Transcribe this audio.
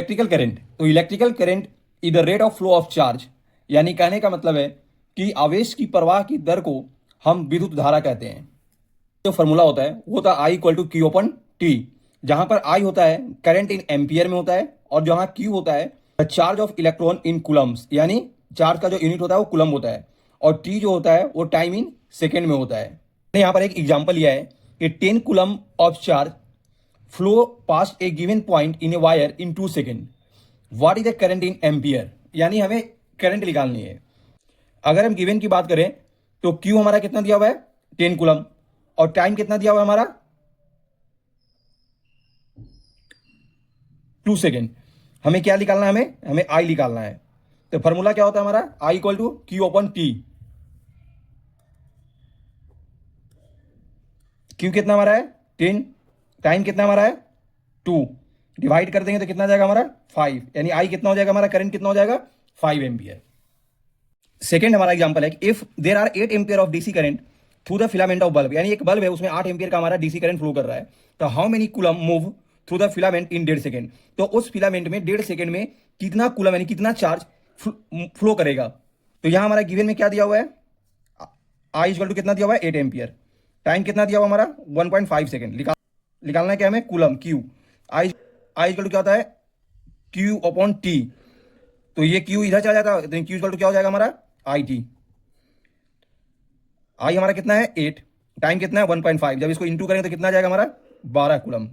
Electrical current, तो electrical current is the rate of flow of charge, यानी कहने का मतलब है कि आवेश की प्रवाह की दर को हम विद्युत धारा कहते हैं। जो फॉर्मूला होता है वो होता है I equal to Q upon T, जहां पर आई होता है करंट इन एम्पियर में होता है, और जहां क्यू होता है charge of electron in Coulomb's, यानी चार्ज का जो यूनिट होता है वो कूलम होता है, और टी जो होता है वो टाइम इन सेकेंड में होता है। मैंने यहाँ पर एक एग्जाम्पल लिया है कि 10 coulomb of charge flow past A given point in a wire in 2 second, what is the current in ampere, यानी हमें करंट निकालनी है। अगर हम गिवन की बात करें तो क्यू हमारा कितना दिया हुआ है 10 कूलम, और टाइम कितना दिया हुआ है हमारा 2 सेकेंड। हमें क्या निकालना है, हमें आई निकालना है। तो फॉर्मूला क्या होता है हमारा I equal to Q upon T. Q कितना हमारा है 10, टाइम कितना हमारा है 2, डिवाइड कर देंगे तो कितना जाएगा हमारा 5, यानी आई कितना हो जाएगा हमारा, करंट कितना हो जाएगा 5 एम्पियर। सेकेंड हमारा एग्जांपल है कि if there are 8 ampere of DC current through the filament of bulb, यानी एक बल्ब है उसमें 8 एम्पियर का हमारा डीसी करंट फ्लो कर रहा है, तो how many coulomb move through the filament in 1.5 second, तो उस फिलामेंट में 1.5 सेकेंड में कितना कूलम यानी कितना चार्ज फ्लो करेगा। तो यहां हमारा गिवन में क्या दिया हुआ है, आई इक्वल टू कितना दिया हुआ है 8 एम्पियर, टाइम कितना दिया हुआ हमारा 1.5 सेकेंड, निकालना है क्या हमें coulomb Q. I equal to क्या होता है क्यू अपॉन टी, तो ये क्यू इधर चला जाता है, तो क्यू इक्वल टू क्या हो जाएगा हमारा आई टी। आई हमारा कितना है 8, टाइम कितना है 1.5, जब इसको इंटू करेंगे तो कितना जाएगा हमारा 12 कूलम।